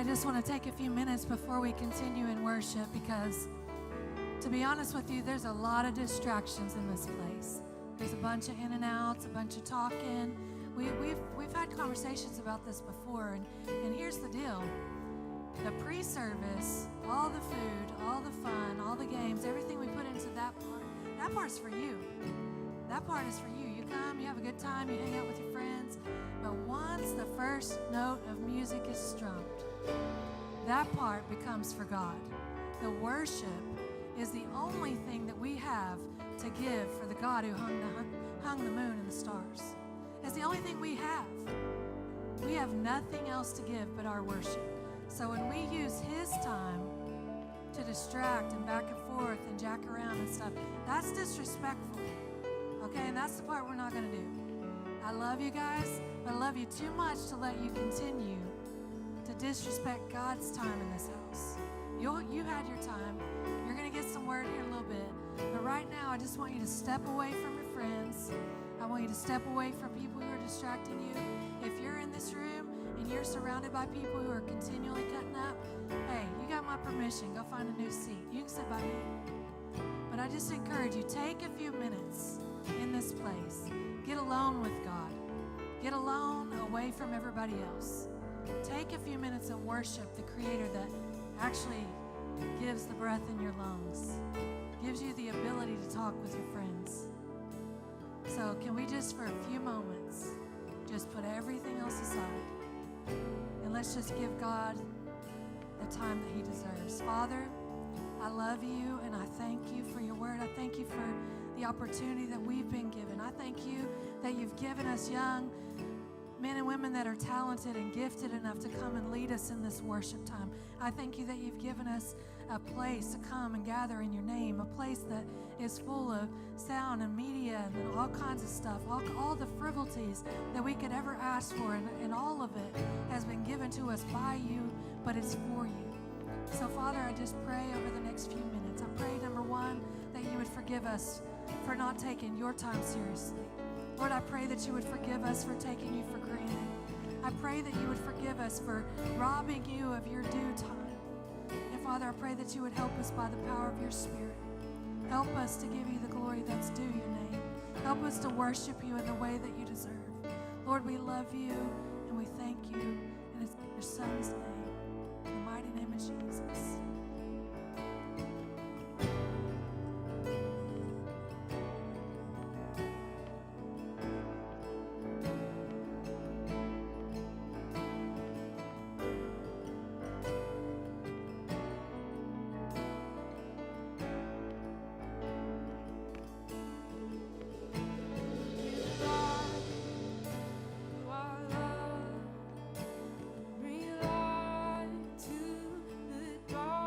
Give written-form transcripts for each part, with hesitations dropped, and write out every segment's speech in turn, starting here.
I just want to take a few minutes before we continue in worship because, to be honest with you, there's a lot of distractions in this place. There's a bunch of in and outs, a bunch of talking. We've had conversations about this before, and here's the deal. The pre-service, all the food, all the fun, all the games, everything we put into that part's for you. That part is for you. You come, you have a good time, you hang out with your friends, but once the first note of music is strummed, that part becomes for God. The worship is the only thing that we have to give for the God who hung the moon and the stars. It's the only thing we have. We have nothing else to give but our worship. So when we use His time to distract and back and forth and jack around and stuff, that's disrespectful. Okay, and that's the part we're not going to do. I love you guys, but I love you too much to let you continue to disrespect God's time in this house. You had your time. You're going to get some word here in a little bit. But right now, I just want you to step away from your friends. I want you to step away from people who are distracting you. If you're in this room and you're surrounded by people who are continually cutting up, hey, you got my permission. Go find a new seat. You can sit by me. But I just encourage you, take a few minutes in this place. Get alone with God. Get alone away from everybody else. Take a few minutes and worship the Creator that actually gives the breath in your lungs, gives you the ability to talk with your friends. So can we just, for a few moments, just put everything else aside and let's just give God the time that He deserves. Father, I love you and I thank you for your word. I thank you for the opportunity that we've been given. I thank you that you've given us young men and women that are talented and gifted enough to come and lead us in this worship time. I thank you that you've given us a place to come and gather in your name, a place that is full of sound and media and all kinds of stuff, all the frivolities that we could ever ask for, and all of it has been given to us by you, but it's for you. So, Father, I just pray over the next few minutes. I pray, number one, that you would forgive us for not taking your time seriously. Lord, I pray that you would forgive us for taking you for granted. I pray that you would forgive us for robbing you of your due time. And Father, I pray that you would help us by the power of your Spirit. Help us to give you the glory that's due your name. Help us to worship you in the way that you deserve. Lord, we love you and we thank you. And it's in your Son's name, in the mighty name of Jesus. Rely to the dark.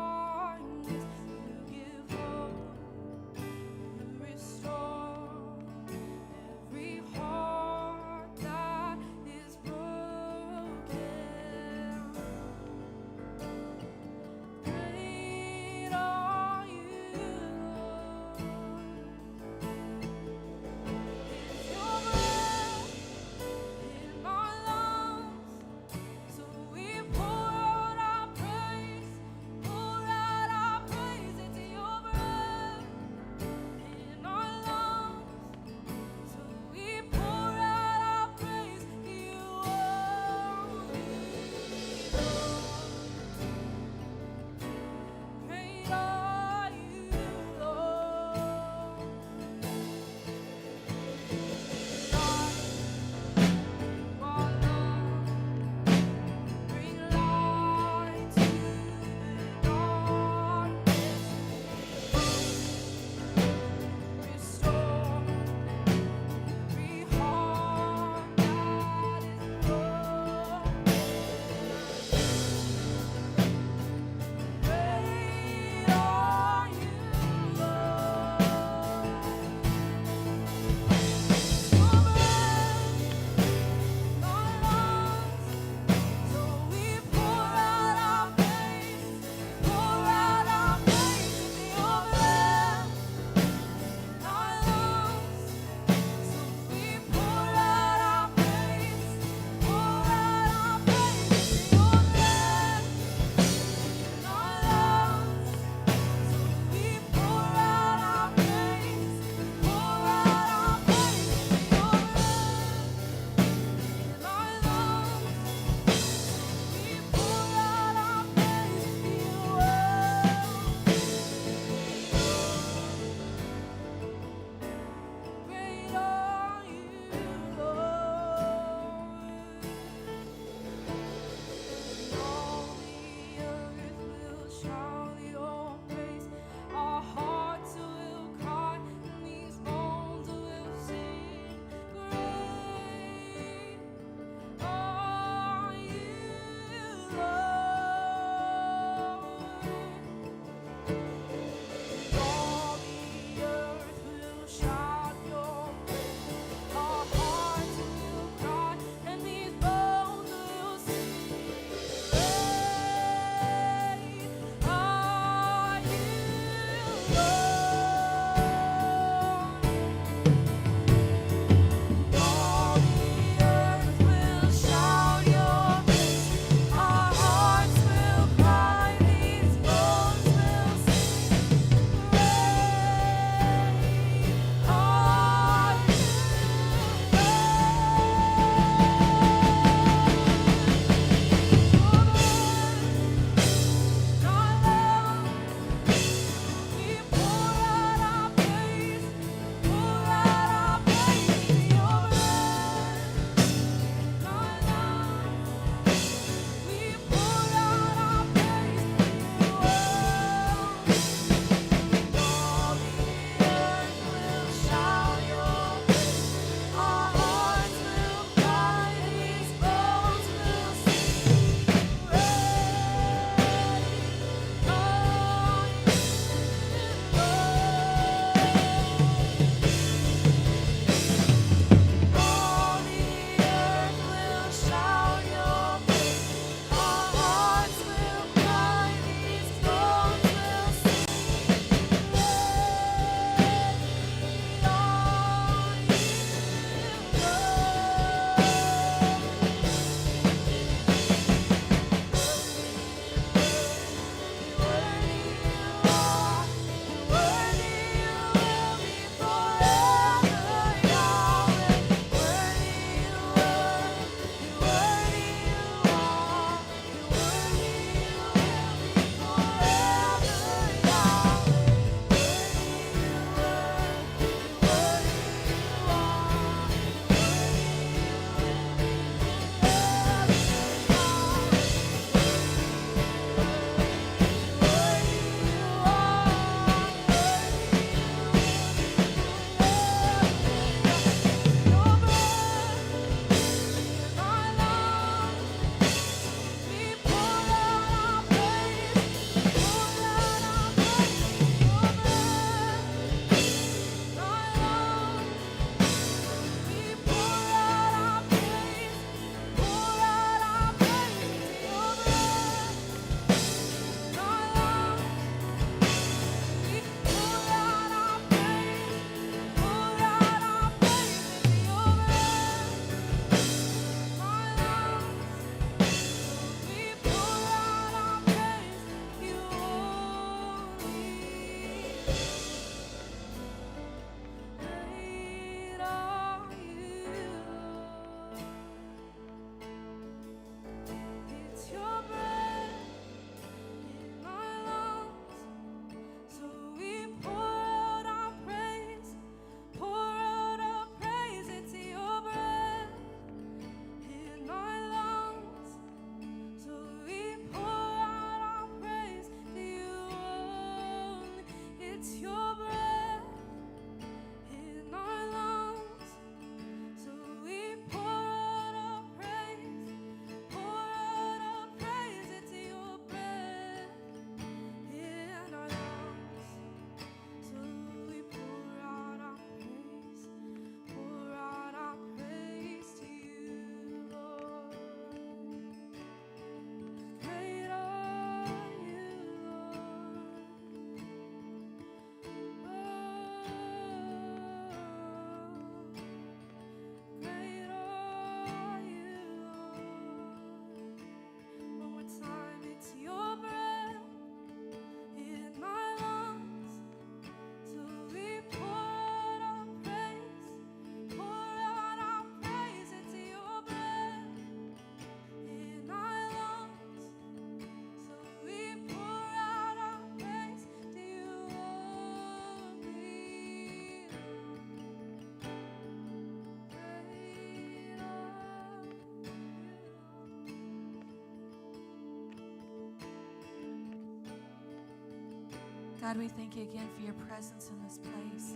God, we thank you again for your presence in this place.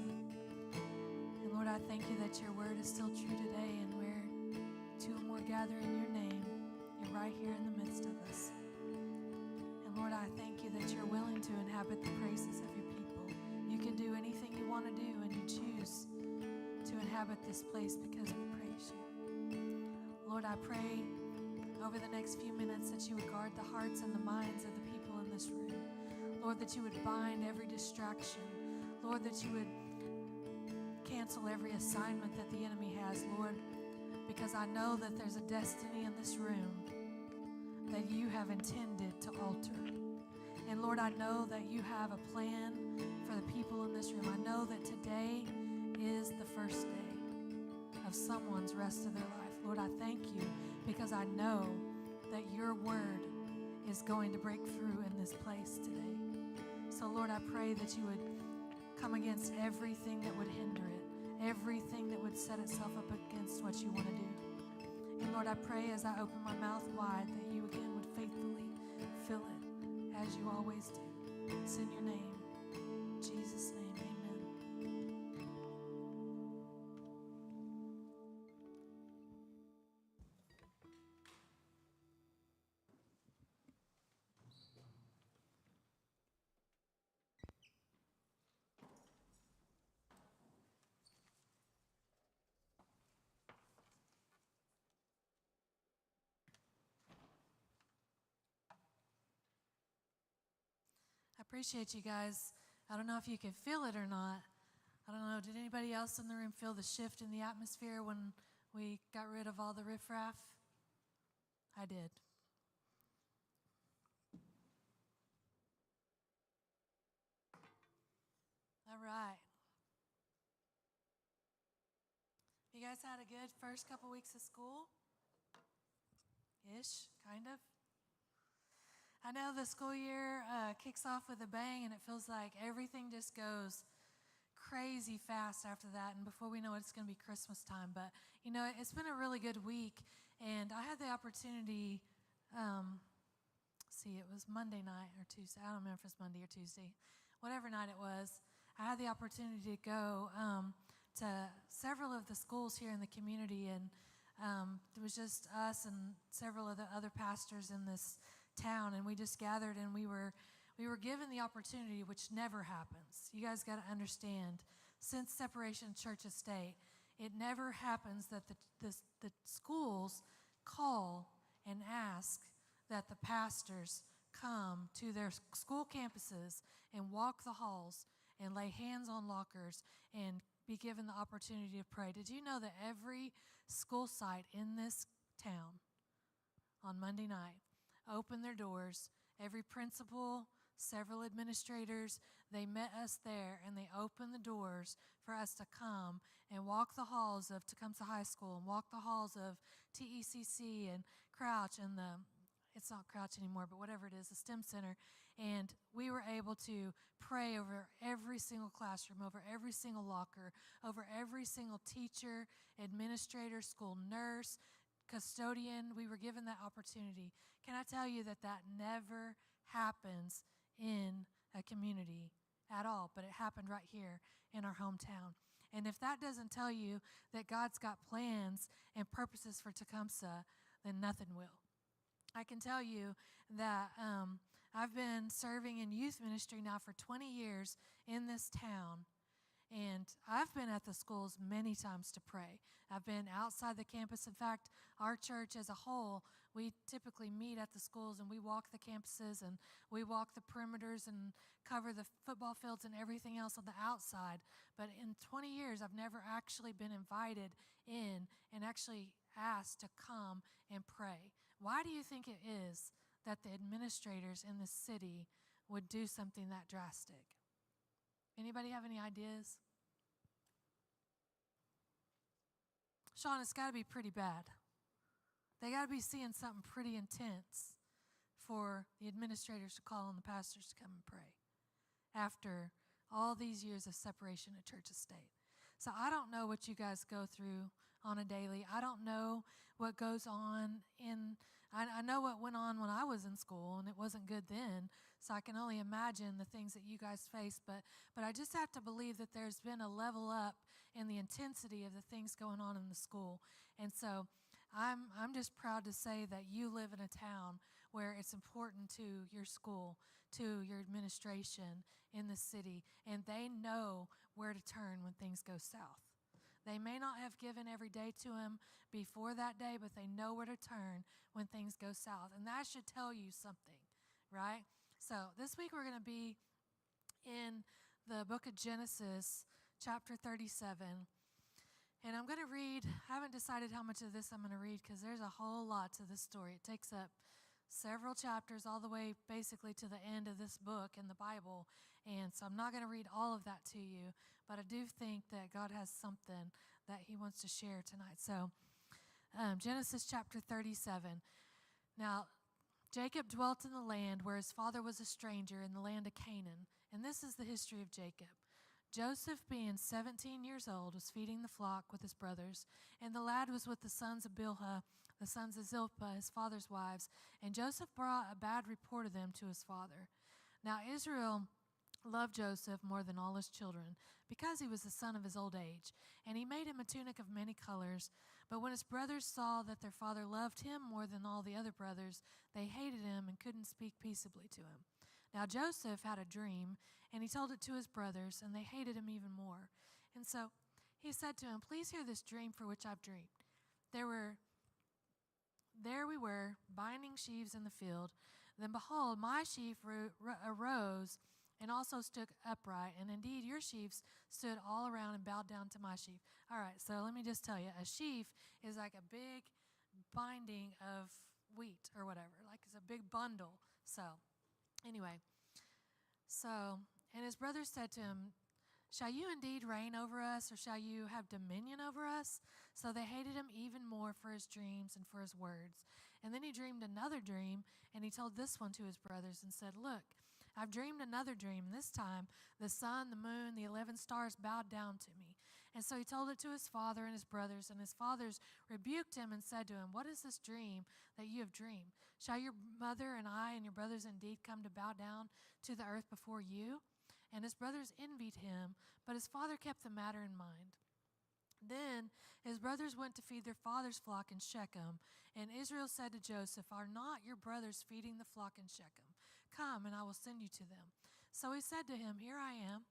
And Lord, I thank you that your word is still true today, and where two or more gather in your name, you're right here in the midst of us. And Lord, I thank you that you're willing to inhabit the praises of your people. You can do anything you want to do, and you choose to inhabit this place because we praise you. Lord, I pray over the next few minutes that you would guard the hearts and the minds of the people in this room. Lord, that you would bind every distraction. Lord, that you would cancel every assignment that the enemy has, Lord, because I know that there's a destiny in this room that you have intended to alter. And Lord, I know that you have a plan for the people in this room. I know that today is the first day of someone's rest of their life. Lord, I thank you because I know that your word is going to break through in this place today. So Lord, I pray that you would come against everything that would hinder it, everything that would set itself up against what you want to do. And Lord, I pray as I open my mouth wide that you again would faithfully fill it as you always do. It's in your name, in Jesus' name, amen. I appreciate you guys. I don't know if you can feel it or not. I don't know, did anybody else in the room feel the shift in the atmosphere when we got rid of all the riffraff? I did. All right. You guys had a good first couple weeks of school? Ish, kind of. I know the school year kicks off with a bang, and it feels like everything just goes crazy fast after that. And before we know it, it's going to be Christmas time. But, you know, it's been a really good week. And I had the opportunity, it was Monday night or Tuesday. I don't remember if it's Monday or Tuesday. Whatever night it was, I had the opportunity to go to several of the schools here in the community. And it was just us and several of the other pastors in this town, and we just gathered, and we were given the opportunity, which never happens. You guys got to understand, since separation church and state, it never happens that the schools call and ask that the pastors come to their school campuses and walk the halls and lay hands on lockers and be given the opportunity to pray. Did you know that every school site in this town on Monday night opened their doors? Every principal, several administrators, they met us there, and they opened the doors for us to come and walk the halls of Tecumseh High School and walk the halls of TECC and Crouch and it's not Crouch anymore, but whatever it is, the STEM Center. And we were able to pray over every single classroom, over every single locker, over every single teacher, administrator, school nurse, custodian. We were given that opportunity. Can I tell you that never happens in a community at all, but it happened right here in our hometown. And if that doesn't tell you that God's got plans and purposes for Tecumseh, then nothing will. I can tell you that I've been serving in youth ministry now for 20 years in this town. And I've been at the schools many times to pray. I've been outside the campus. In fact, our church as a whole, we typically meet at the schools and we walk the campuses and we walk the perimeters and cover the football fields and everything else on the outside. But in 20 years, I've never actually been invited in and actually asked to come and pray. Why do you think it is that the administrators in the city would do something that drastic? Anybody have any ideas? Sean, it's got to be pretty bad. They got to be seeing something pretty intense for the administrators to call on the pastors to come and pray after all these years of separation at church and state. So I don't know what you guys go through on a daily. I don't know what goes on in I know what went on when I was in school, and it wasn't good then, so I can only imagine the things that you guys face, but I just have to believe that there's been a level up in the intensity of the things going on in the school. And so I'm just proud to say that you live in a town where it's important to your school, to your administration in the city, and they know where to turn when things go south. They may not have given every day to him before that day, but they know where to turn when things go south. And that should tell you something, right? So this week we're going to be in the book of Genesis, chapter 37. And I'm going to read, I haven't decided how much of this I'm going to read because there's a whole lot to this story. It takes up several chapters all the way basically to the end of this book in the Bible. And so I'm not going to read all of that to you, but I do think that God has something that he wants to share tonight. So Genesis chapter 37. Now, Jacob dwelt in the land where his father was a stranger in the land of Canaan. And this is the history of Jacob. Joseph, being 17 years old, was feeding the flock with his brothers, and the lad was with the sons of Bilhah, the sons of Zilpah, his father's wives, and Joseph brought a bad report of them to his father. Now Israel loved Joseph more than all his children, because he was the son of his old age, and he made him a tunic of many colors. But when his brothers saw that their father loved him more than all the other brothers, they hated him and couldn't speak peaceably to him. Now Joseph had a dream, and he told it to his brothers, and they hated him even more. And so he said to him, "Please hear this dream for which I've dreamed. There we were, binding sheaves in the field. Then behold, my sheaf arose and also stood upright, and indeed your sheaves stood all around and bowed down to my sheaf." All right, so let me just tell you, a sheaf is like a big binding of wheat or whatever, like it's a big bundle. So anyway, and his brothers said to him, "Shall you indeed reign over us, or shall you have dominion over us?" So they hated him even more for his dreams and for his words. And then he dreamed another dream, and he told this one to his brothers and said, "Look, I've dreamed another dream, and this time the sun, the moon, the 11 stars bowed down to me." And so he told it to his father and his brothers, and his fathers rebuked him and said to him, "What is this dream that you have dreamed? Shall your mother and I and your brothers indeed come to bow down to the earth before you?" And his brothers envied him, but his father kept the matter in mind. Then his brothers went to feed their father's flock in Shechem. And Israel said to Joseph, "Are not your brothers feeding the flock in Shechem? Come, and I will send you to them." So he said to him, "Here I am."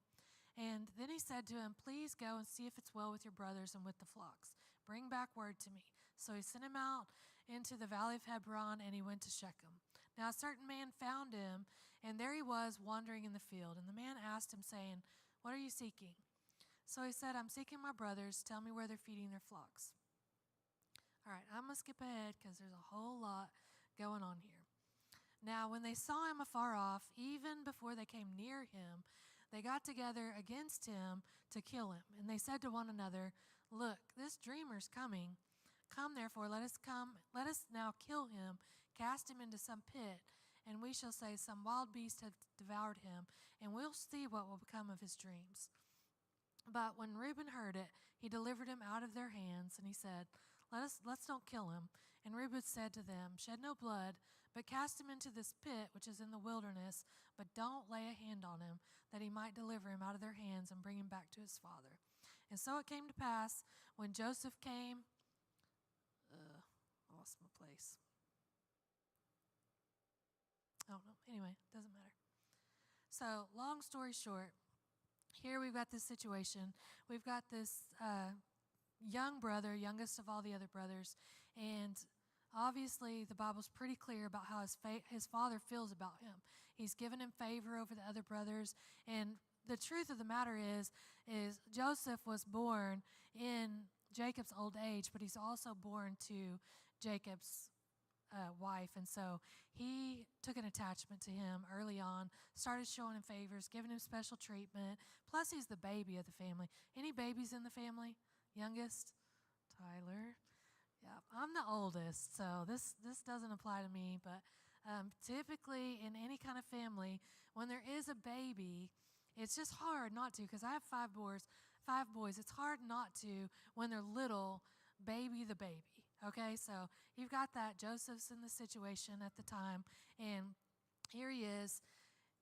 And then he said to him, "Please go and see if it's well with your brothers and with the flocks. Bring back word to me." So he sent him out into the valley of Hebron, and he went to Shechem. Now a certain man found him, and there he was wandering in the field. And the man asked him, saying, "What are you seeking?" So he said, "I'm seeking my brothers. Tell me where they're feeding their flocks." All right, I'm going to skip ahead because there's a whole lot going on here. Now, when they saw him afar off, even before they came near him, they got together against him to kill him. And they said to one another, "Look, this dreamer's coming. Come, therefore, let us now kill him, cast him into some pit, and we shall say some wild beast have devoured him, and we'll see what will become of his dreams." But when Reuben heard it, he delivered him out of their hands, and he said, Let's don't kill him." And Reuben said to them, "Shed no blood, but cast him into this pit which is in the wilderness, but don't lay a hand on him, that he might deliver him out of their hands and bring him back to his father." And so it came to pass, when Joseph came, I lost my place. I don't know. Anyway, doesn't matter. So long story short, here we've got this situation. We've got this young brother, youngest of all the other brothers, and obviously the Bible's pretty clear about how his father feels about him. He's given him favor over the other brothers, and the truth of the matter is Joseph was born in Jacob's old age, but he's also born to Jacob's wife, and so he took an attachment to him early on, started showing him favors, giving him special treatment. Plus, he's the baby of the family. Any babies in the family? Youngest? Tyler. Yeah, I'm the oldest, so this doesn't apply to me, but typically in any kind of family, when there is a baby, it's just hard not to, because I have five boys. It's hard not to, when they're little, baby the baby. Okay, so you've got that. Joseph's in the situation at the time, and here he is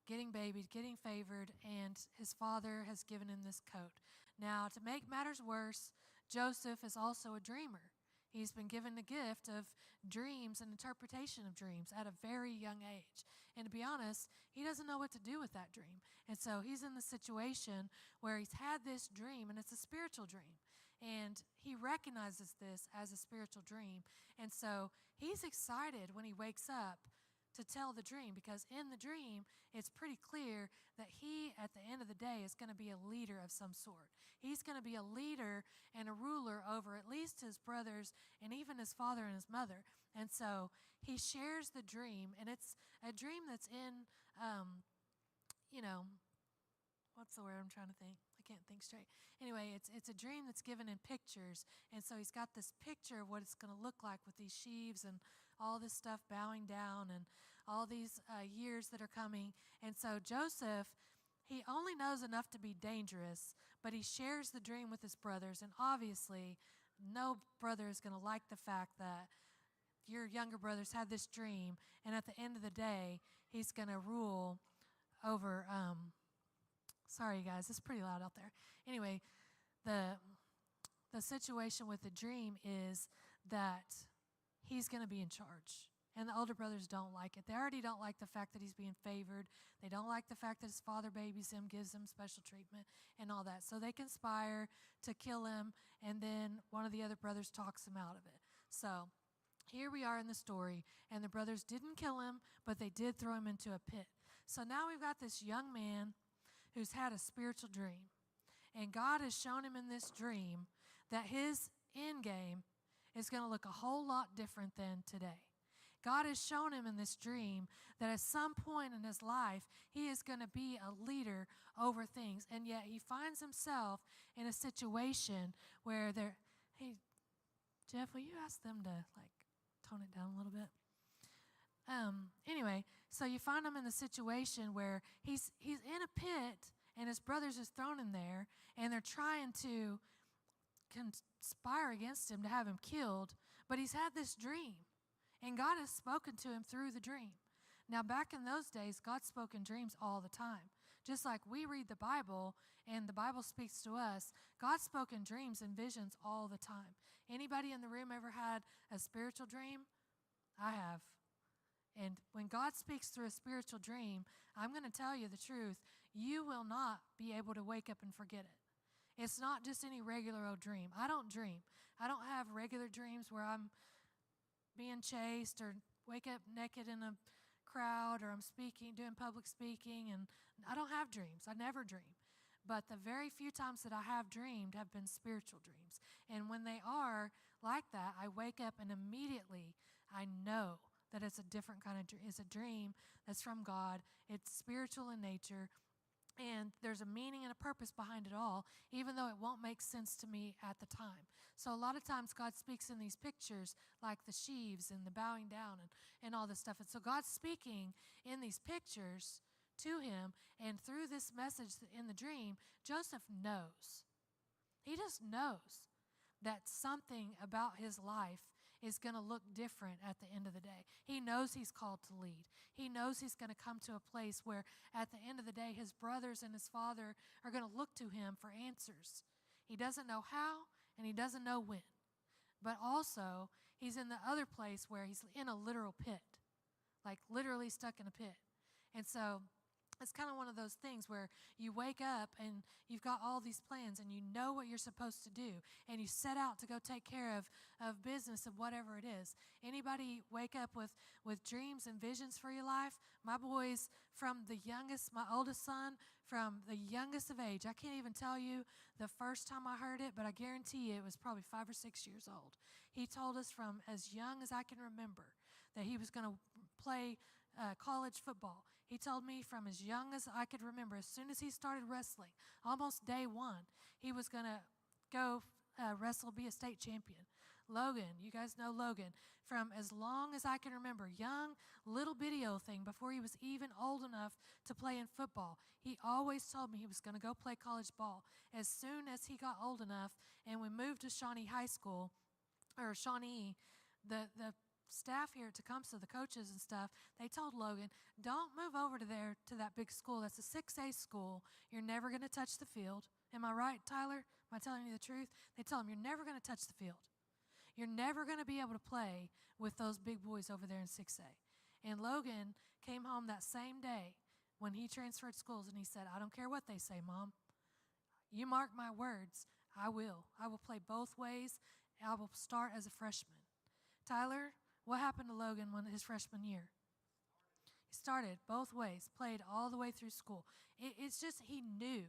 getting babied, getting favored, and his father has given him this coat. Now, to make matters worse, Joseph is also a dreamer. He's been given the gift of dreams and interpretation of dreams at a very young age. And to be honest, he doesn't know what to do with that dream. And so he's in the situation where he's had this dream, and it's a spiritual dream. And he recognizes this as a spiritual dream. And so he's excited when he wakes up to tell the dream, because in the dream, it's pretty clear that he, at the end of the day, is going to be a leader of some sort. He's going to be a leader and a ruler over at least his brothers and even his father and his mother. And so he shares the dream, and it's a dream that's in, what's the word I'm trying to think? I can't think straight. Anyway, it's a dream that's given in pictures. And so he's got this picture of what it's going to look like with these sheaves and all this stuff bowing down and all these years that are coming. And so Joseph, he only knows enough to be dangerous, but he shares the dream with his brothers. And obviously, no brother is going to like the fact that your younger brothers had this dream, and at the end of the day, he's going to rule over... sorry, guys, it's pretty loud out there. Anyway, the situation with the dream is that he's going to be in charge. And the older brothers don't like it. They already don't like the fact that he's being favored. They don't like the fact that his father babies him, gives him special treatment, and all that. So they conspire to kill him, and then one of the other brothers talks him out of it. So here we are in the story, and the brothers didn't kill him, but they did throw him into a pit. So now we've got this young man who's had a spiritual dream. And God has shown him in this dream that his end game is going to look a whole lot different than today. God has shown him in this dream that at some point in his life, he is going to be a leader over things. And yet he finds himself in a situation where hey, Jeff, will you ask them to tone it down a little bit? Anyway, so you find him in the situation where he's in a pit, and his brothers just thrown him there, and they're trying to conspire against him to have him killed, but he's had this dream, and God has spoken to him through the dream. Now, back in those days, God spoke in dreams all the time. Just like we read the Bible, and the Bible speaks to us, God spoke in dreams and visions all the time. Anybody in the room ever had a spiritual dream? I have. And when God speaks through a spiritual dream, I'm going to tell you the truth, you will not be able to wake up and forget it. It's not just any regular old dream. I don't dream. I don't have regular dreams where I'm being chased or wake up naked in a crowd or I'm speaking, doing public speaking, and I don't have dreams. I never dream. But the very few times that I have dreamed have been spiritual dreams. And when they are like that, I wake up and immediately I know that it's a different kind of dream. It's a dream that's from God. It's spiritual in nature, and there's a meaning and a purpose behind it all, even though it won't make sense to me at the time. So a lot of times God speaks in these pictures, like the sheaves and the bowing down and all this stuff. And so God's speaking in these pictures to him, and through this message in the dream, Joseph knows. He just knows that something about his life is going to look different at the end of the day. He knows he's called to lead. He knows he's going to come to a place where at the end of the day, his brothers and his father are going to look to him for answers. He doesn't know how, and he doesn't know when. But also, he's in the other place where he's in a literal pit, like literally stuck in a pit. And so it's kind of one of those things where you wake up and you've got all these plans and you know what you're supposed to do, and you set out to go take care of business and whatever it is. Anybody wake up with dreams and visions for your life? My boys, from the youngest, my oldest son, from the youngest of age, I can't even tell you the first time I heard it, but I guarantee you it was probably 5 or 6 years old. He told us from as young as I can remember that he was going to play college football. He told me from as young as I could remember, as soon as he started wrestling, almost day one, he was going to go wrestle, be a state champion. Logan, you guys know Logan, from as long as I can remember, young, little bitty old thing, before he was even old enough to play in football, he always told me he was going to go play college ball. As soon as he got old enough and we moved to Shawnee High School, or Shawnee, the staff here at Tecumseh, the coaches and stuff, they told Logan, don't move over to that big school. That's a 6A school. You're never going to touch the field. Am I right, Tyler? Am I telling you the truth? They tell him, you're never going to touch the field. You're never going to be able to play with those big boys over there in 6A. And Logan came home that same day when he transferred schools, and he said, I don't care what they say, Mom. You mark my words, I will. I will play both ways. I will start as a freshman. Tyler, what happened to Logan his freshman year? He started both ways, played all the way through school. It's just he knew.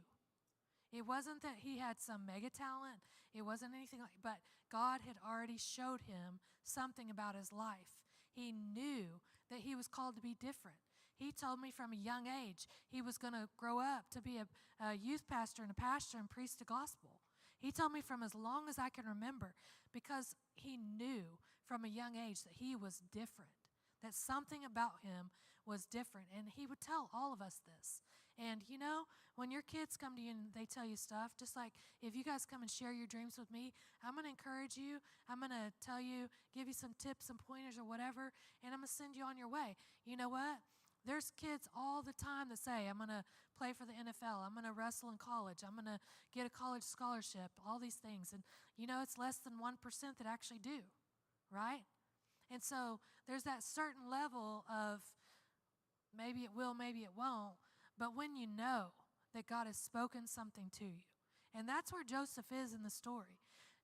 It wasn't that he had some mega talent. It wasn't anything like, but God had already showed him something about his life. He knew that he was called to be different. He told me from a young age he was going to grow up to be a youth pastor and a pastor and preach the gospel. He told me from as long as I can remember, because he knew from a young age that he was different, that something about him was different. And he would tell all of us this. And you know, when your kids come to you and they tell you stuff, just like if you guys come and share your dreams with me, I'm going to encourage you. I'm going to tell you, give you some tips and pointers or whatever, and I'm going to send you on your way. You know what? There's kids all the time that say, I'm going to play for the NFL. I'm going to wrestle in college. I'm going to get a college scholarship, all these things. And, you know, it's less than 1% that actually do, right? And so there's that certain level of maybe it will, maybe it won't. But when you know that God has spoken something to you, and that's where Joseph is in the story.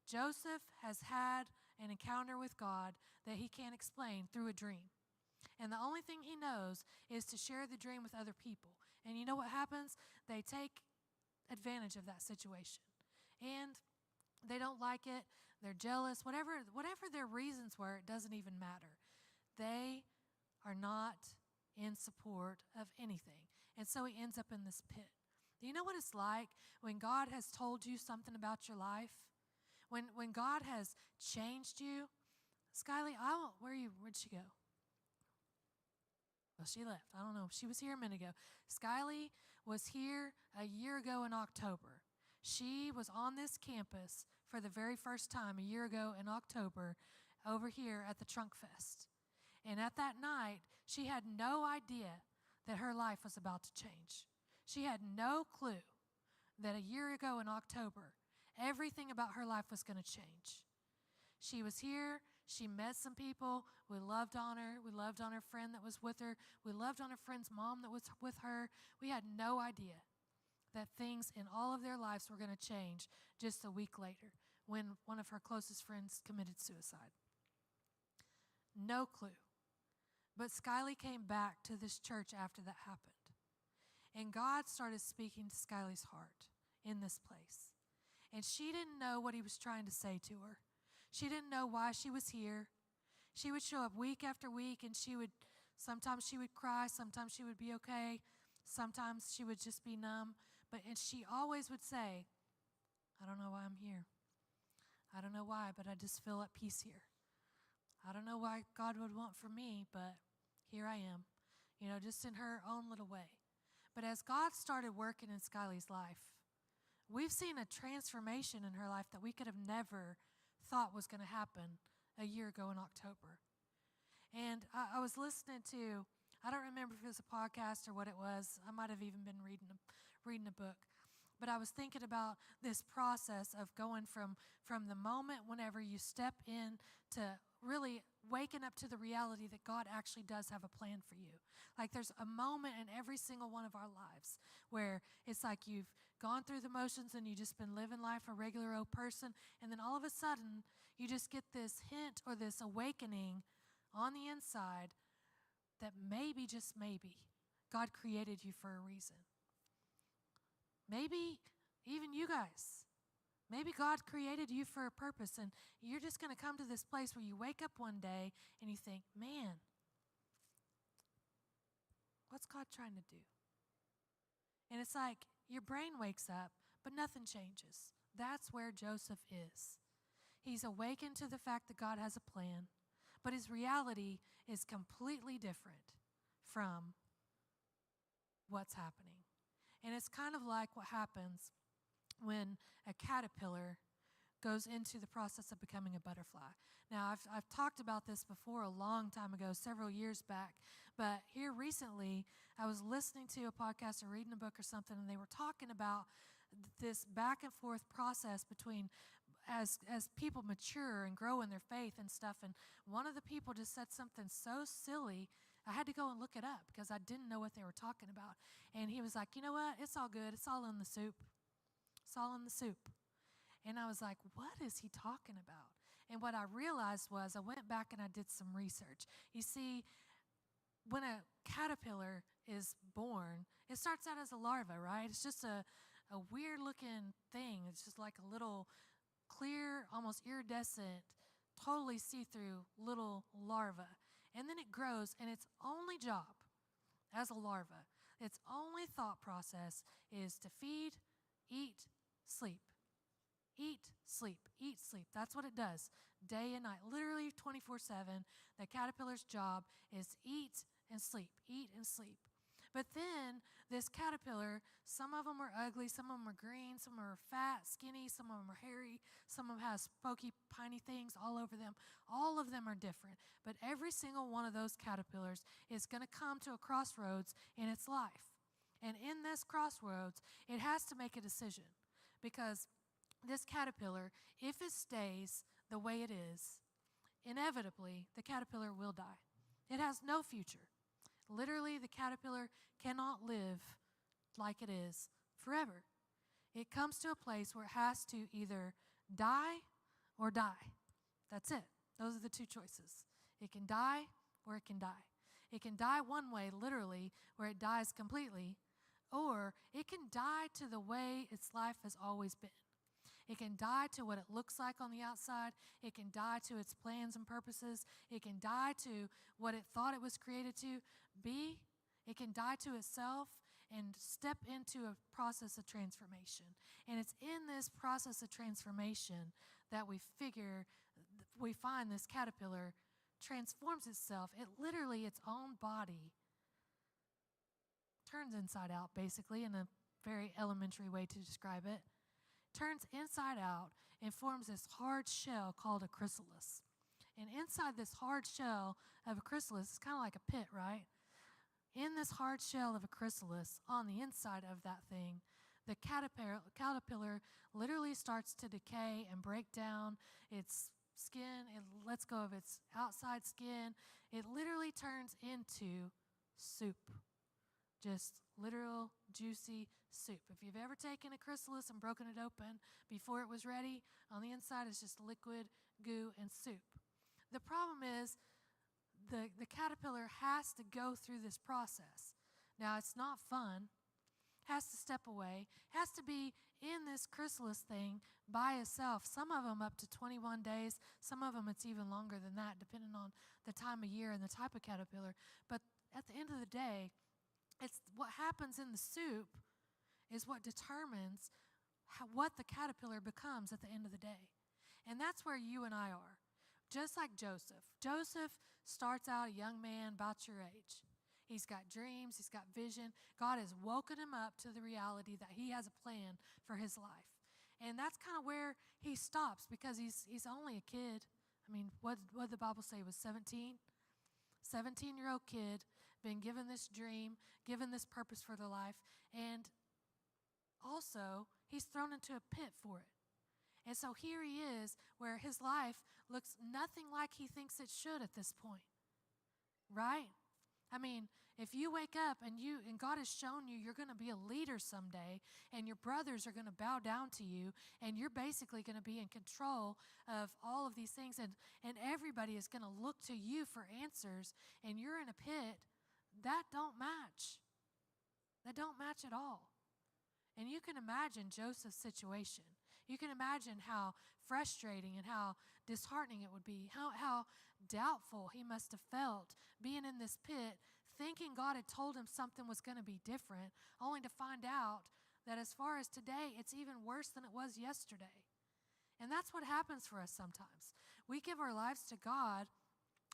Joseph has had an encounter with God that he can't explain through a dream. And the only thing he knows is to share the dream with other people. And you know what happens? They take advantage of that situation. And they don't like it. They're jealous. Whatever their reasons were, it doesn't even matter. They are not in support of anything. And so he ends up in this pit. Do you know what it's like when God has told you something about your life? When God has changed you? Skylie, where'd she go? Well, she left. I don't know. She was here a minute ago. Skylie was here a year ago in October. She was on this campus for the very first time a year ago in October over here at the Trunk Fest. And at that night, she had no idea that her life was about to change. She had no clue that a year ago in October, everything about her life was going to change. She was here. She met some people. We loved on her. We loved on her friend that was with her. We loved on her friend's mom that was with her. We had no idea that things in all of their lives were going to change just a week later when one of her closest friends committed suicide. No clue. But Skylie came back to this church after that happened. And God started speaking to Skylie's heart in this place. And she didn't know what he was trying to say to her. She didn't know why she was here. She would show up week after week, and sometimes she would cry, sometimes she would be okay, sometimes she would just be numb. And she always would say, I don't know why I'm here. I don't know why, but I just feel at peace here. I don't know why God would want for me, but here I am, just in her own little way. But as God started working in Skylie's life, we've seen a transformation in her life that we could have never thought was going to happen a year ago in October. And I was listening to, I don't remember if it was a podcast or what it was. I might have even been reading a book. But I was thinking about this process of going from the moment whenever you step in to really waking up to the reality that God actually does have a plan for you. Like there's a moment in every single one of our lives where it's like you've gone through the motions and you've just been living life a regular old person, and then all of a sudden you just get this hint or this awakening on the inside that maybe, just maybe, God created you for a reason. Maybe even you guys. Maybe God created you for a purpose, and you're just going to come to this place where you wake up one day and you think, man, what's God trying to do? And it's like your brain wakes up, but nothing changes. That's where Joseph is. He's awakened to the fact that God has a plan, but his reality is completely different from what's happening. And it's kind of like what happens when a caterpillar goes into the process of becoming a butterfly. Now, I've talked about this before a long time ago, several years back, but here recently, I was listening to a podcast or reading a book or something, and they were talking about this back and forth process between as people mature and grow in their faith and stuff. And one of the people just said something so silly, I had to go and look it up because I didn't know what they were talking about. And he was like, you know what? It's all good. It's all in the soup. It's all in the soup. And I was like, what is he talking about? And what I realized was I went back and I did some research. You see, when a caterpillar is born, it starts out as a larva, right? It's just a weird-looking thing. It's just like a little clear, almost iridescent, totally see-through little larva. And then it grows, and its only job as a larva, its only thought process is to feed, eat, sleep. Eat, sleep, eat, sleep. That's what it does day and night, literally 24/7. The caterpillar's job is eat and sleep, eat and sleep. But then this caterpillar, some of them are ugly, some of them are green, some of them are fat, skinny, some of them are hairy, some of them have spokey, piney things all over them. All of them are different. But every single one of those caterpillars is going to come to a crossroads in its life. And in this crossroads, it has to make a decision because this caterpillar, if it stays the way it is, inevitably, the caterpillar will die. It has no future. Literally, the caterpillar cannot live like it is forever. It comes to a place where it has to either die or die. That's it. Those are the two choices. It can die or it can die. It can die one way, literally, where it dies completely, or it can die to the way its life has always been. It can die to what it looks like on the outside. It can die to its plans and purposes. It can die to what it thought it was created to be. It can die to itself and step into a process of transformation. And it's in this process of transformation that we find this caterpillar transforms itself. It literally, its own body turns inside out, basically, in a very elementary way to describe it. Turns inside out and forms this hard shell called a chrysalis. And inside this hard shell of a chrysalis, it's kind of like a pit, right? In this hard shell of a chrysalis, on the inside of that thing, the caterpillar literally starts to decay and break down its skin. It lets go of its outside skin. It literally turns into soup. Just literal, juicy soup. If you've ever taken a chrysalis and broken it open before it was ready, on the inside is just liquid, goo, and soup. The problem is the caterpillar has to go through this process. Now, it's not fun. Has to step away. Has to be in this chrysalis thing by itself. Some of them up to 21 days. Some of them it's even longer than that, depending on the time of year and the type of caterpillar. But at the end of the day, it's what happens in the soup is what determines what the caterpillar becomes at the end of the day. And that's where you and I are. Just like Joseph. Joseph starts out a young man about your age. He's got dreams. He's got vision. God has woken him up to the reality that he has a plan for his life. And that's kind of where he stops because he's only a kid. I mean, what did the Bible say? He was 17? 17-year-old kid, been given this dream, given this purpose for their life, and also he's thrown into a pit for it. And so here he is where his life looks nothing like he thinks it should at this point, right? I mean, if you wake up and God has shown you you're going to be a leader someday and your brothers are going to bow down to you and you're basically going to be in control of all of these things and everybody is going to look to you for answers and you're in a pit, that don't match. That don't match at all. And you can imagine Joseph's situation. You can imagine how frustrating and how disheartening it would be, how doubtful he must have felt being in this pit, thinking God had told him something was going to be different, only to find out that as far as today, it's even worse than it was yesterday. And that's what happens for us sometimes. We give our lives to God,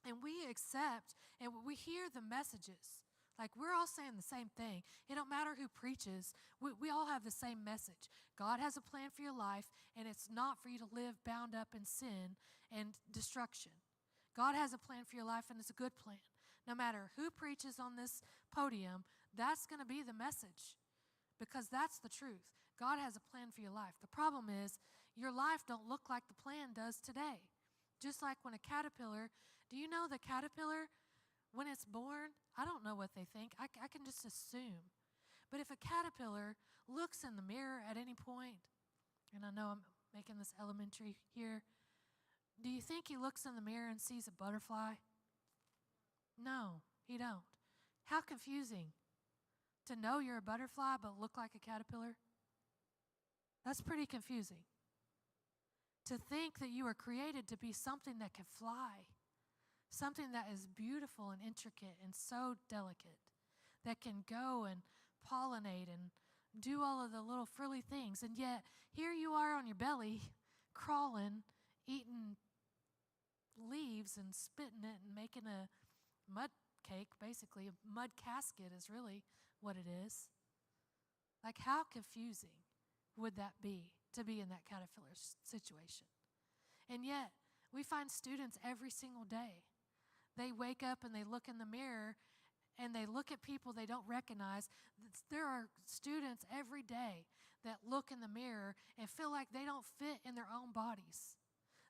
and we accept, and we hear the messages. Like, we're all saying the same thing. It don't matter who preaches. We all have the same message. God has a plan for your life, and it's not for you to live bound up in sin and destruction. God has a plan for your life, and it's a good plan. No matter who preaches on this podium, that's going to be the message, because that's the truth. God has a plan for your life. The problem is your life don't look like the plan does today. Just like when a caterpillar, do you know the caterpillar, when it's born, I don't know what they think. I can just assume. But if a caterpillar looks in the mirror at any point, and I know I'm making this elementary here, do you think he looks in the mirror and sees a butterfly? No, he don't. How confusing to know you're a butterfly but look like a caterpillar. That's pretty confusing. To think that you were created to be something that can fly, something that is beautiful and intricate and so delicate, that can go and pollinate and do all of the little frilly things. And yet, here you are on your belly, crawling, eating leaves and spitting it and making a mud cake, basically. A mud casket is really what it is. Like, how confusing would that be to be in that caterpillar situation? And yet, we find students every single day. They wake up and they look in the mirror and they look at people they don't recognize. There are students every day that look in the mirror and feel like they don't fit in their own bodies.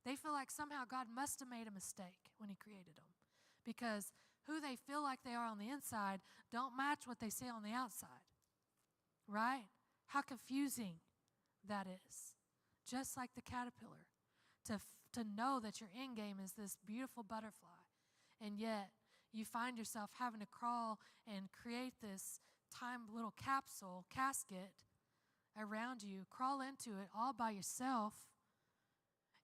They feel like somehow God must have made a mistake when he created them, because who they feel like they are on the inside don't match what they say on the outside, right? How confusing that is. Just like the caterpillar, to know that your end game is this beautiful butterfly, and yet you find yourself having to crawl and create this little casket around you, crawl into it all by yourself,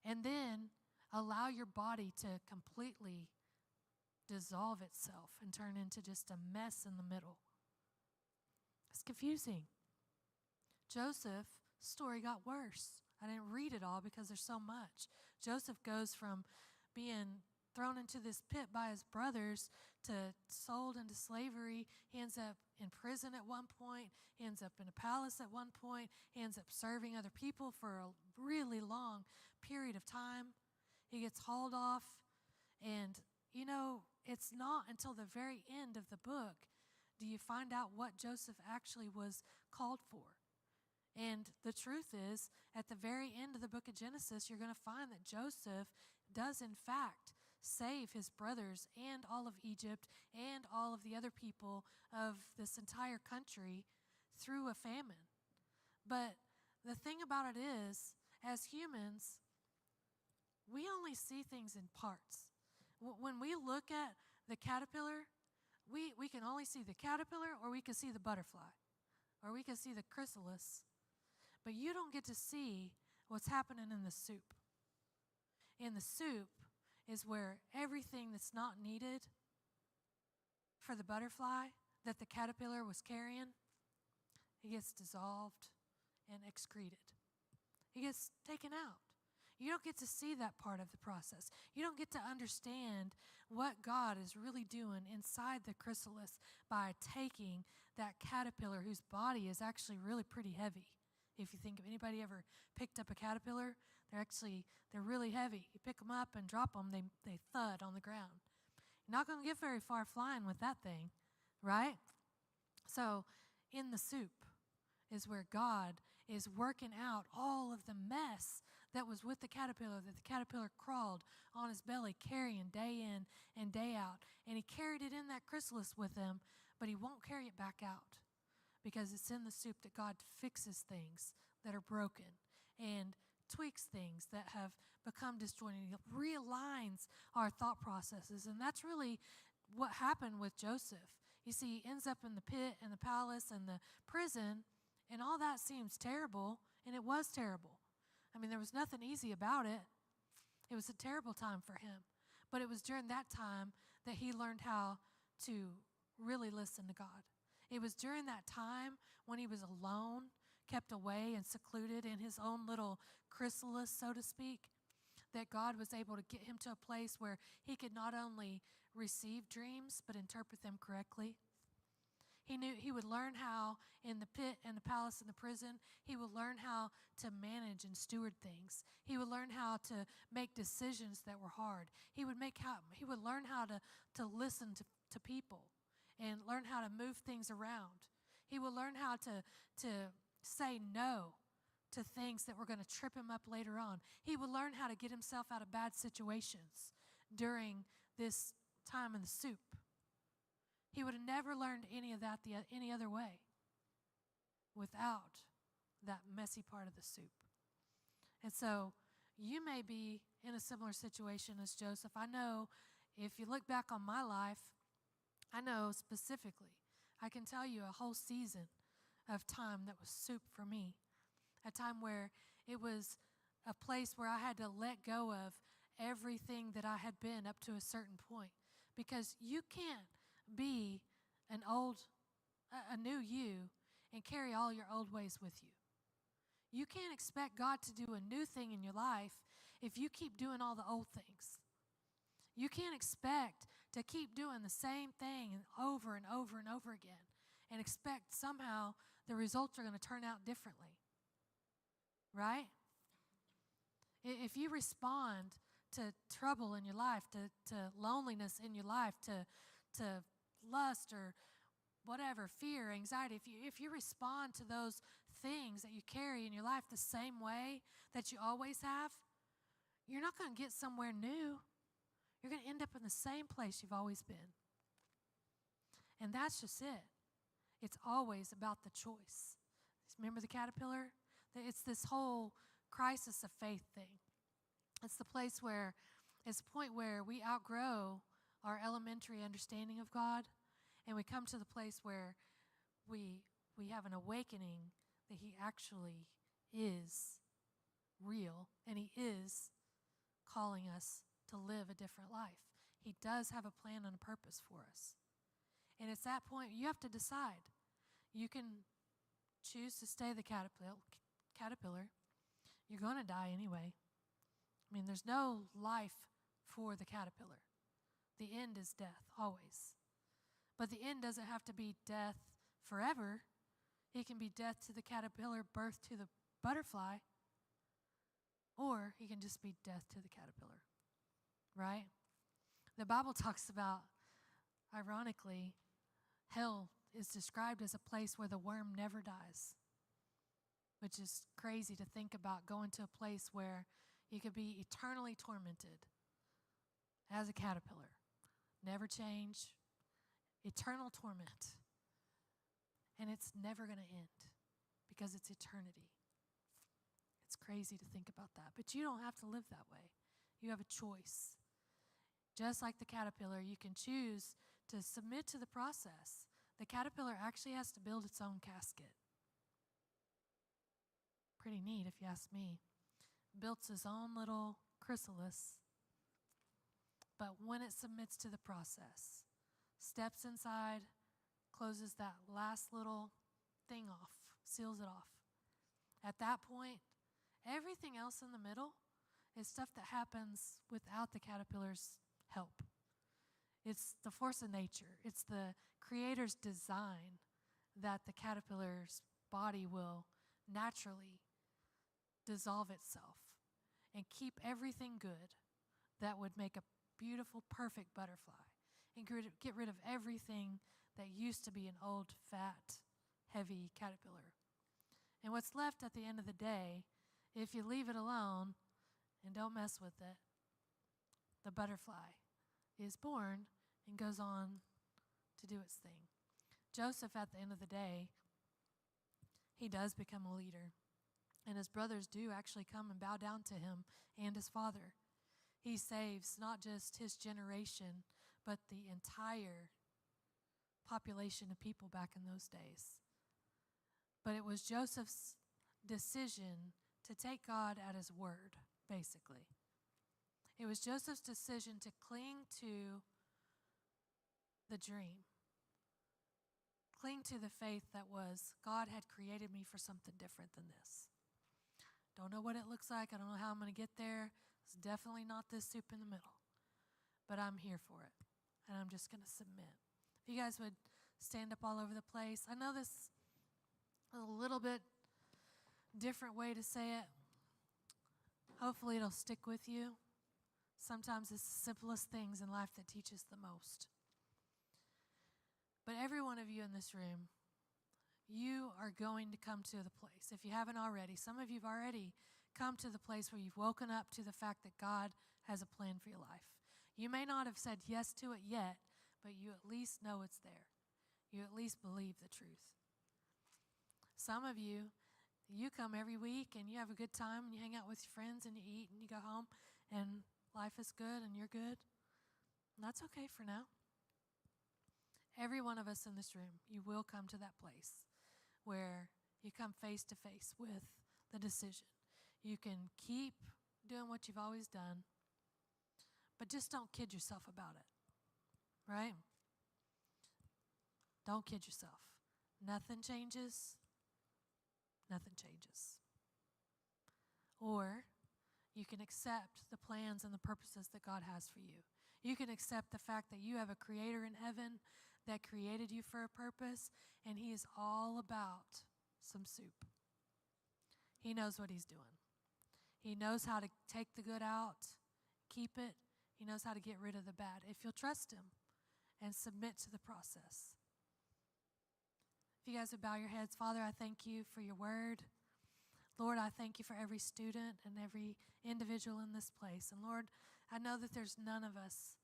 and then allow your body to completely dissolve itself and turn into just a mess in the middle. It's confusing. Joseph's story got worse. I didn't read it all because there's so much. Joseph goes from being thrown into this pit by his brothers to sold into slavery. He ends up in prison at one point. He ends up in a palace at one point. He ends up serving other people for a really long period of time. He gets hauled off. And, it's not until the very end of the book do you find out what Joseph actually was called for. And the truth is, at the very end of the book of Genesis, you're going to find that Joseph does, in fact, save his brothers and all of Egypt and all of the other people of this entire country through a famine. But the thing about it is, as humans, we only see things in parts. When we look at the caterpillar, we can only see the caterpillar, or we can see the butterfly, or we can see the chrysalis. But you don't get to see what's happening in the soup. In the soup is where everything that's not needed for the butterfly that the caterpillar was carrying, it gets dissolved and excreted. It gets taken out. You don't get to see that part of the process. You don't get to understand what God is really doing inside the chrysalis by taking that caterpillar whose body is actually really pretty heavy. If you think of anybody ever picked up a caterpillar, they're really heavy. You pick them up and drop them, they thud on the ground. You're not going to get very far flying with that thing, right? So in the soup is where God is working out all of the mess that was with the caterpillar, that the caterpillar crawled on his belly, carrying day in and day out. And he carried it in that chrysalis with him, but he won't carry it back out, because it's in the soup that God fixes things that are broken and tweaks things that have become disjointed. He realigns our thought processes. And that's really what happened with Joseph. You see, he ends up in the pit and the palace and the prison, and all that seems terrible, and it was terrible. I mean, there was nothing easy about it. It was a terrible time for him. But it was during that time that he learned how to really listen to God. It was during that time when he was alone, kept away and secluded in his own little chrysalis, so to speak, that God was able to get him to a place where he could not only receive dreams but interpret them correctly. He would learn how in the pit and the palace and the prison, he would learn how to manage and steward things. He would learn how to make decisions that were hard. He would learn how to listen to people and learn how to move things around. He would learn how to say no to things that were going to trip him up later on. He would learn how to get himself out of bad situations during this time in the soup. He would have never learned any of that any other way without that messy part of the soup. And so you may be in a similar situation as Joseph. I know if you look back on my life, I know specifically, I can tell you a whole season of time that was soup for me. A time where it was a place where I had to let go of everything that I had been up to a certain point. Because you can't be a new you and carry all your old ways with you. You can't expect God to do a new thing in your life if you keep doing all the old things. You can't expect to keep doing the same thing over and over and over again and expect somehow the results are going to turn out differently. Right? If you respond to trouble in your life, to loneliness in your life, to lust or whatever, fear, anxiety, if you respond to those things that you carry in your life the same way that you always have, you're not going to get somewhere new. You're going to end up in the same place you've always been. And that's just it. It's always about the choice. Remember the caterpillar? It's this whole crisis of faith thing. It's the point where we outgrow our elementary understanding of God, and we come to the place where we have an awakening that He actually is real, and He is calling us to live a different life. He does have a plan and a purpose for us. And it's that point you have to decide. You can choose to stay the caterpillar. You're going to die anyway. I mean, there's no life for the caterpillar. The end is death, always. But the end doesn't have to be death forever. It can be death to the caterpillar, birth to the butterfly, or he can just be death to the caterpillar, right? The Bible talks about, ironically, hell is described as a place where the worm never dies, which is crazy to think about, going to a place where you could be eternally tormented as a caterpillar. Never change, eternal torment. And it's never going to end because it's eternity. It's crazy to think about that. But you don't have to live that way. You have a choice. Just like the caterpillar, you can choose to submit to the process. The caterpillar actually has to build its own casket. Pretty neat, if you ask me. Built its own little chrysalis. But when it submits to the process, steps inside, closes that last little thing off, seals it off. At that point, everything else in the middle is stuff that happens without the caterpillar's help. It's the force of nature. It's the Creator's design that the caterpillar's body will naturally dissolve itself and keep everything good that would make a beautiful, perfect butterfly, and get rid of everything that used to be an old, fat, heavy caterpillar. And what's left at the end of the day, if you leave it alone and don't mess with it, the butterfly is born and goes on to do its thing. Joseph, at the end of the day, he does become a leader. And his brothers do actually come and bow down to him and his father. He saves not just his generation, but the entire population of people back in those days. But it was Joseph's decision to take God at his word, basically. It was Joseph's decision to cling to the dream. Cling to the faith that was, God had created me for something different than this. Don't know what it looks like. I don't know how I'm going to get there. It's definitely not this soup in the middle. But I'm here for it. And I'm just going to submit. If you guys would stand up all over the place. I know this is a little bit different way to say it. Hopefully it'll stick with you. Sometimes it's the simplest things in life that teach us the most. But every one of you in this room, you are going to come to the place. If you haven't already, some of you have already come to the place where you've woken up to the fact that God has a plan for your life. You may not have said yes to it yet, but you at least know it's there. You at least believe the truth. Some of you, you come every week and you have a good time and you hang out with your friends and you eat and you go home and life is good and you're good. And that's okay for now. Every one of us in this room, you will come to that place where you come face to face with the decision. You can keep doing what you've always done, but just don't kid yourself about it, right? Don't kid yourself. Nothing changes. Nothing changes. Or you can accept the plans and the purposes that God has for you. You can accept the fact that you have a creator in heaven that created you for a purpose, and he is all about some soup. He knows what he's doing. He knows how to take the good out, keep it. He knows how to get rid of the bad. If you'll trust him and submit to the process. If you guys would bow your heads. Father, I thank you for your word. Lord, I thank you for every student and every individual in this place. And Lord, I know that there's none of us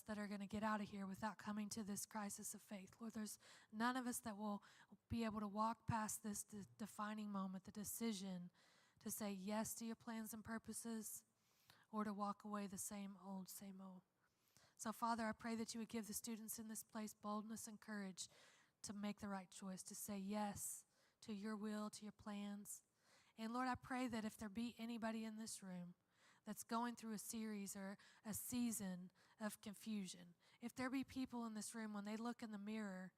that are going to get out of here without coming to this crisis of faith. Lord, there's none of us that will be able to walk past this defining moment, the decision to say yes to your plans and purposes, or to walk away the same old, same old. So, Father, I pray that you would give the students in this place boldness and courage to make the right choice, to say yes to your will, to your plans. And Lord, I pray that if there be anybody in this room that's going through a series or a season of confusion, if there be people in this room when they look in the mirror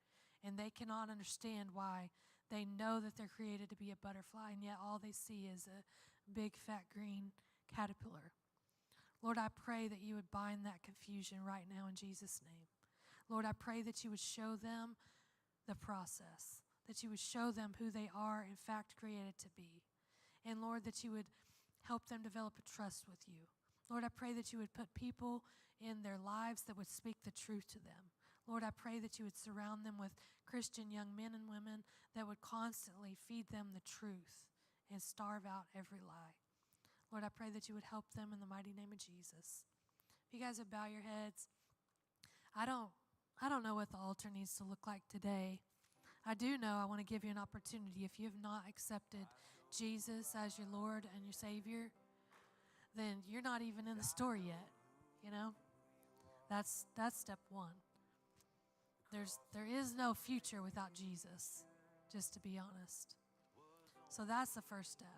and they cannot understand why they know that they're created to be a butterfly and yet all they see is a big fat green caterpillar. Lord, I pray that you would bind that confusion right now in Jesus' name. Lord, I pray that you would show them the process, that you would show them who they are in fact created to be. And Lord, that you would help them develop a trust with you. Lord, I pray that you would put people in their lives that would speak the truth to them. Lord, I pray that you would surround them with Christian young men and women that would constantly feed them the truth and starve out every lie. Lord, I pray that you would help them in the mighty name of Jesus. If you guys would bow your heads. I don't know what the altar needs to look like today. I do know I want to give you an opportunity. If you have not accepted Jesus as your Lord and your Savior, then you're not even in the story yet, you know? That's step one. There is no future without Jesus, just to be honest. So that's the first step.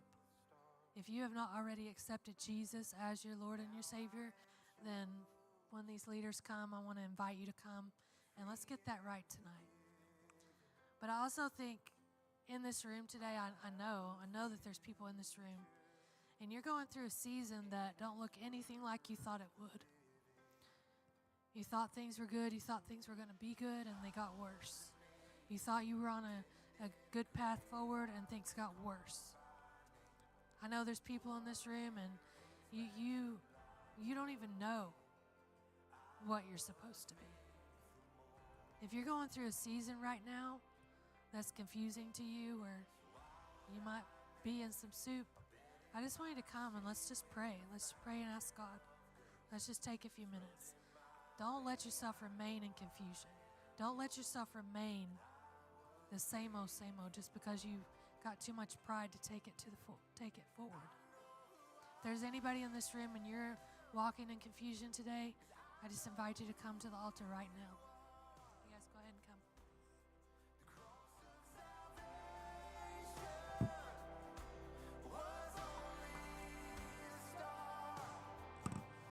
If you have not already accepted Jesus as your Lord and your Savior, then when these leaders come, I want to invite you to come and let's get that right tonight. But I also think in this room today, I know that there's people in this room and you're going through a season that don't look anything like you thought it would. You thought things were good, you thought things were going to be good, and they got worse. You thought you were on a good path forward, and things got worse. I know there's people in this room, and you don't even know what you're supposed to be. If you're going through a season right now that's confusing to you, or you might be in some soup, I just want you to come and let's just pray. Let's just pray and ask God. Let's just take a few minutes. Don't let yourself remain in confusion. Don't let yourself remain the same old just because you've got too much pride to take it forward. If there's anybody in this room and you're walking in confusion today, I just invite you to come to the altar right now.